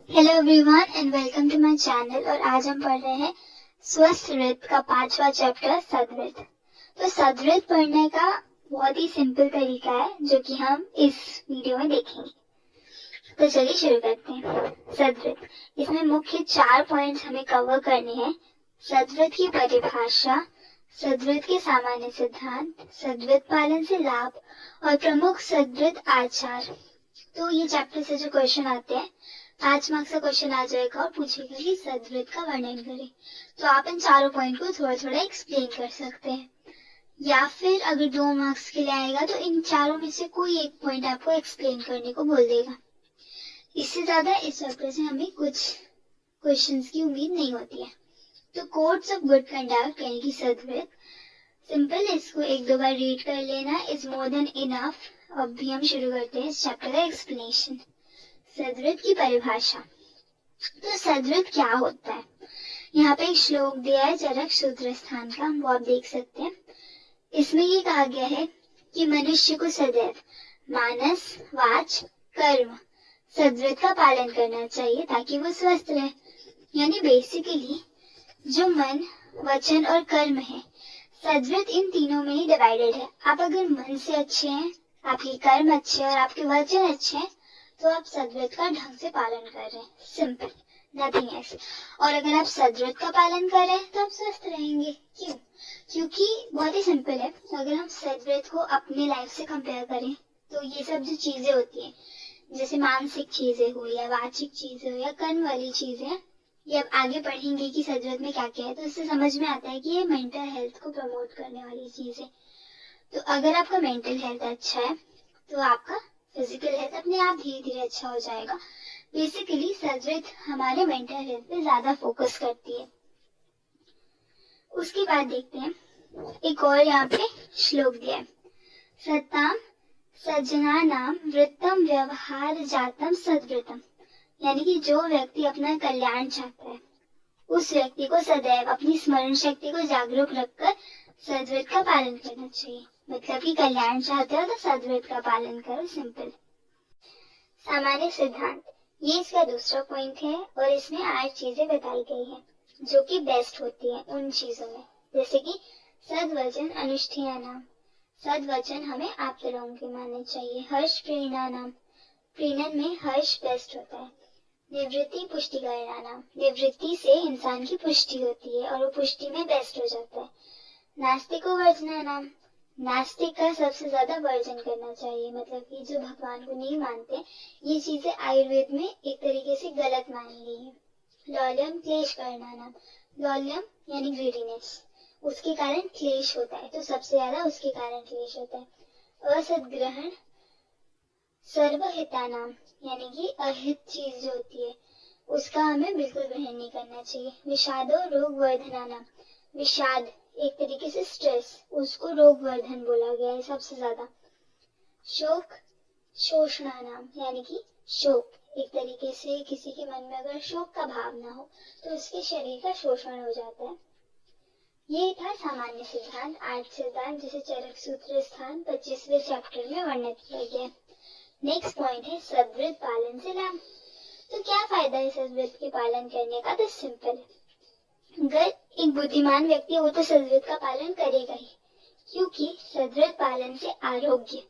Hello everyone and welcome to my channel. और आज हम पढ़ रहे हैं स्वस्थ वृत्त का 5वां चैप्टर सदवृत्त। तो सदवृत्त पढ़ने का बहुत ही सिंपल तरीका है जो कि हम इस वीडियो में देखेंगे। तो चलिए शुरू करते हैं। सदवृत्त, इसमें मुख्य 4 पॉइंट्स हमें कवर करने हैं। सदवृत्त की परिभाषा, सदवृत्त के सामान्य सिद्धांत, सदवृत्त पालन से लाभ और प्रमुख सदवृत्त आचार। तो ये चैप्टर से जो क्वेश्चन आते हैं 5 मार्क्स का क्वेश्चन आ जाएगा और पूछेगा कि सदवृत्त का वर्णन करें। तो आप इन चारों पॉइंट को थोड़ा थोड़ा एक्सप्लेन कर सकते हैं, या फिर अगर 2 मार्क्स के लिए आएगा तो इन चारों में से कोई एक पॉइंट आपको एक्सप्लेन करने को बोल देगा। इससे ज्यादा इस चैप्टर से हमें कुछ क्वेश्चंस की उम्मीद नहीं होती है। तो कोड्स ऑफ गुड कंडक्ट यानी कि सदवृत्त, सिंपल, इसको एक दो बार रीड कर लेना इज मोर देन इनफ। अब भी हम शुरू करते हैं इस चैप्टर का एक्सप्लेनेशन। सदवृत्त की परिभाषा। तो सदवृत्त क्या होता है, यहाँ पे एक श्लोक दिया है चरक सूत्र स्थान का, वो आप देख सकते हैं। इसमें ये कहा गया है कि मनुष्य को सदैव मानस, वाच, कर्म सदवृत्त का पालन करना चाहिए ताकि वो स्वस्थ रहे। यानी बेसिकली जो मन, वचन और कर्म है, सदवृत्त इन तीनों में ही डिवाइडेड है। आप अगर मन से अच्छे हैं, आपके कर्म अच्छे हैं और आपके वचन अच्छे हैं तो आप सदवृत्त का ढंग से पालन कर रहे हैं। Simple, nothing else. और अगर आप सदवृत्त का पालन कर रहे हैं तो आप स्वस्थ रहेंगे। क्यों? क्योंकि बहुत ही सिंपल है। अगर हम सदवृत्त को अपने लाइफ से कंपेयर करें तो ये सब जो चीजें होती हैं, जैसे मानसिक चीजें हो या वाचिक चीजें हो या कर्म वाली चीजें, ये अब आगे पढ़ेंगे कि सदवृत्त में क्या क्या है, तो इससे समझ में आता है कि ये मेंटल हेल्थ को प्रमोट करने वाली चीज है। तो अगर आपका मेंटल हेल्थ अच्छा है तो आपका फिजिकल हेल्थ अपने आप धीरे धीरे अच्छा हो जाएगा। बेसिकली सदवृत्त हमारे मेंटल हेल्थ पे ज्यादा फोकस करती है। उसके बाद देखते हैं एक और यहाँ पे श्लोक दिया है, सताम सज्जनानाम वृत्तम व्यवहार जातम सदवृत्तम। यानी कि जो व्यक्ति अपना कल्याण चाहता है उस व्यक्ति को सदैव अपनी स्मरण शक्ति को जागरूक रखकर सदवृत्त का पालन करना चाहिए। मतलब कि कल्याण चाहते हो तो सदवृत्त का पालन करो। सिंपल। सामान्य सिद्धांत, ये इसका दूसरा पॉइंट है और इसमें 8 चीजें बताई गई हैं जो कि बेस्ट होती हैं उन चीजों में, जैसे कि सद्वचन अनुष्ठेयानाम, सद्वचन हमें आप्त लोगों के मानने चाहिए। हर्ष प्रेरणानाम, प्रेरण में हर्ष बेस्ट होता है। निवृत्ति पुष्टिकरणानाम, निवृत्ति से इंसान की पुष्टि होती है और वो पुष्टि में बेस्ट हो जाता है। नास्तिको वर्जनानाम, नास्तिक का सबसे ज्यादा वर्जन करना चाहिए। मतलब कि जो भगवान को नहीं मानते, ये चीजें आयुर्वेद में एक तरीके से गलत मानी गई है। लौल्यम क्लेश करना, लौल्यम यानी ग्रीडीनेस, उसके कारण क्लेश होता है, तो सबसे ज्यादा उसके कारण क्लेश होता है। असदग्रहण सर्वहितानाम, यानी कि अहित चीज जो होती है उसका हमें बिल्कुल ग्रहण नहीं करना चाहिए। विषादो रोग वर्धनानाम, विषाद एक तरीके से स्ट्रेस, उसको रोग वर्धन बोला गया है सबसे ज्यादा। शोक शोषणानाम, यानी कि शोक एक तरीके से किसी के मन में अगर शोक का भाव ना हो तो उसके शरीर का शोषण हो जाता है। ये था सामान्य सिद्धांत, 8 सिद्धांत जिसे चरक सूत्र स्थान 25वें चैप्टर में वर्णित किया गया। नेक्स्ट पॉइंट है सदवृत्त पालन से लाभ। तो क्या फायदा है सदवृत्त के पालन करने का? तो सिंपल है, अगर एक बुद्धिमान व्यक्ति हो तो सदवृत्त का पालन करेगा ही, क्योंकि सदवृत्त पालन से आरोग्य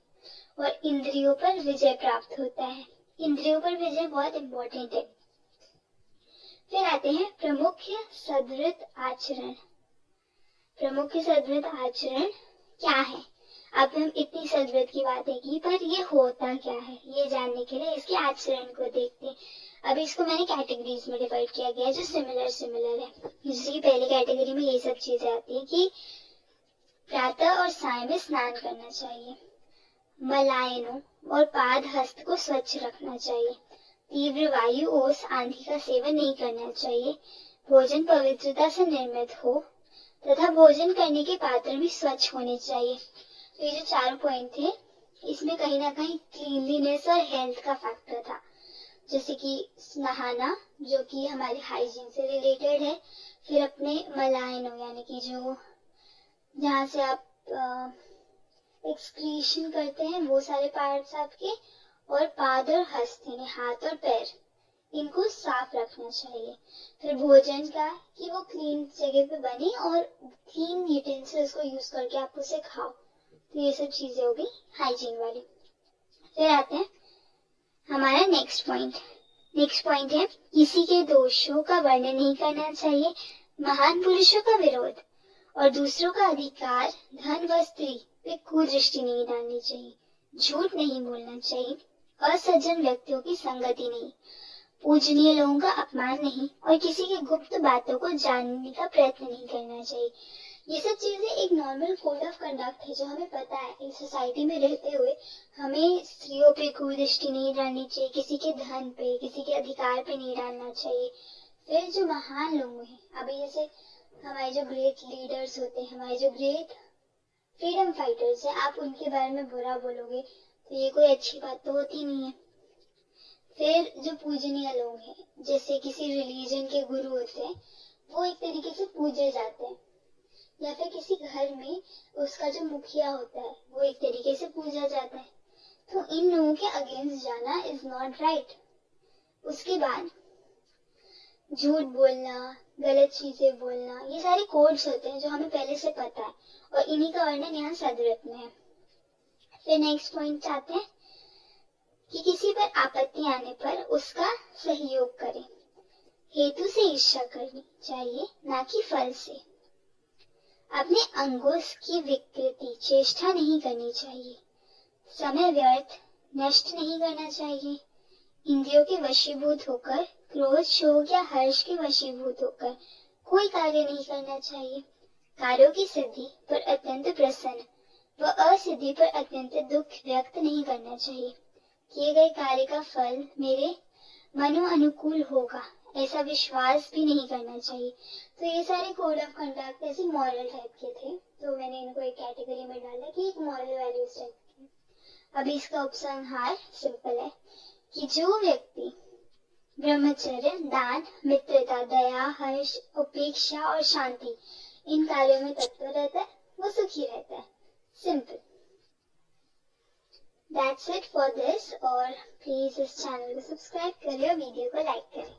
और इंद्रियों पर विजय प्राप्त होता है। इंद्रियों पर विजय बहुत इंपॉर्टेंट है। फिर आते हैं प्रमुख सदवृत्त आचरण। प्रमुख सदवृत्त आचरण क्या है? अब हम इतनी सदवृत्त की बातें की, पर ये होता क्या है ये जानने के लिए इसके आचरण को देखते हैं। अब इसको मैंने कैटेगरीज में डिवाइड किया गया है जो सिमिलर है। जैसे कि पहली कैटेगरी में ये सब चीजें आती है कि प्रातः और साय में स्नान करना चाहिए, मलायनों और पाद हस्त को स्वच्छ रखना चाहिए, तीव्र वायु ओस आंधी का सेवन नहीं करना चाहिए, भोजन पवित्रता से निर्मित हो तथा भोजन करने के पात्र भी स्वच्छ होने चाहिए। तो ये जो 4 पॉइंट थे इसमें कहीं ना कहीं क्लीनलीनेस और हेल्थ का फैक्टर था, जैसे कि नहाना जो कि हमारे हाइजीन से रिलेटेड है। फिर अपने मलायनों यानी कि जो जहाँ से आप एक्सक्रीशन करते हैं वो सारे पार्ट्स आपके, और पाद और हस्त यानी हाथ और पैर, इनको साफ रखना चाहिए। फिर भोजन का कि वो क्लीन जगह पे बने और क्लीन यूटेंसिल्स को यूज करके आप उसे खाओ। तो ये सब चीजें होगी हाइजीन वाली। फिर आते हैं हमारा नेक्स्ट पॉइंट है किसी के दोषों का वर्णन नहीं करना चाहिए, महान पुरुषों का विरोध और दूसरों का अधिकार, धन व स्त्री पे कुदृष्टि नहीं डालनी चाहिए, झूठ नहीं बोलना चाहिए, असज्जन व्यक्तियों की संगति नहीं, पूजनीय लोगों का अपमान नहीं और किसी की गुप्त बातों को जानने का प्रयत्न नहीं करना चाहिए। ये सब चीजें एक नॉर्मल कोड ऑफ कंडक्ट है जो हमें पता है। इस सोसाइटी में रहते हुए हमें स्त्रियों पे कुदृष्टि नहीं डालनी चाहिए, किसी के धन पे, किसी के अधिकार पे नहीं डालना चाहिए। फिर जो महान लोग हैं, अभी जैसे हमारे जो ग्रेट लीडर्स होते हैं, हमारे जो ग्रेट फ्रीडम फाइटर्स हैं, आप उनके बारे में बुरा बोलोगे तो ये कोई अच्छी बात तो होती नहीं है। फिर जो पूजनीय लोग हैं, जैसे किसी रिलीजन के गुरु होते हैं, वो एक तरीके से पूजे जाते हैं, या फिर किसी घर में उसका जो मुखिया होता है वो एक तरीके से पूजा जाता है। तो इन लोगों के अगेंस्ट जाना इज नॉट राइट। उसके बाद झूठ बोलना, गलत चीजें बोलना, ये सारे कोड्स होते हैं जो हमें पहले से पता है और इन्हीं का वर्णन यहाँ सदव्रत में है। फिर नेक्स्ट पॉइंट आते हैं कि किसी पर आपत्ति आने पर उसका सहयोग करें, हेतु से ईर्ष्या करनी चाहिए ना कि फल से। अपने अंगों की विकृति चेष्टा नहीं करनी चाहिए, समय व्यर्थ नष्ट नहीं करना चाहिए, इंद्रियों के वशीभूत होकर, क्रोध, शोक या हर्ष के वशीभूत होकर कोई कार्य नहीं करना चाहिए, कार्यों की सिद्धि पर अत्यंत प्रसन्न व असिद्धि पर अत्यंत दुख व्यक्त नहीं करना चाहिए, किए गए कार्य का फल मेरे मनो अनुकूल होगा ऐसा विश्वास भी नहीं करना चाहिए। तो ये सारे कोड ऑफ कंडक्ट ऐसे मॉरल टाइप के थे, तो मैंने इनको एक कैटेगरी में डाला कि एक मॉरल वैल्यूज टाइप के। अभी इसका उपसंहार सिंपल है कि जो व्यक्ति ब्रह्मचर्य, दान, मित्रता, दया, हर्ष, उपेक्षा और शांति इन कार्यों में तत्पर रहता है वो सुखी रहता है। Simple. That's it for this, और प्लीज इस चैनल को सब्सक्राइब करें और वीडियो को लाइक करें।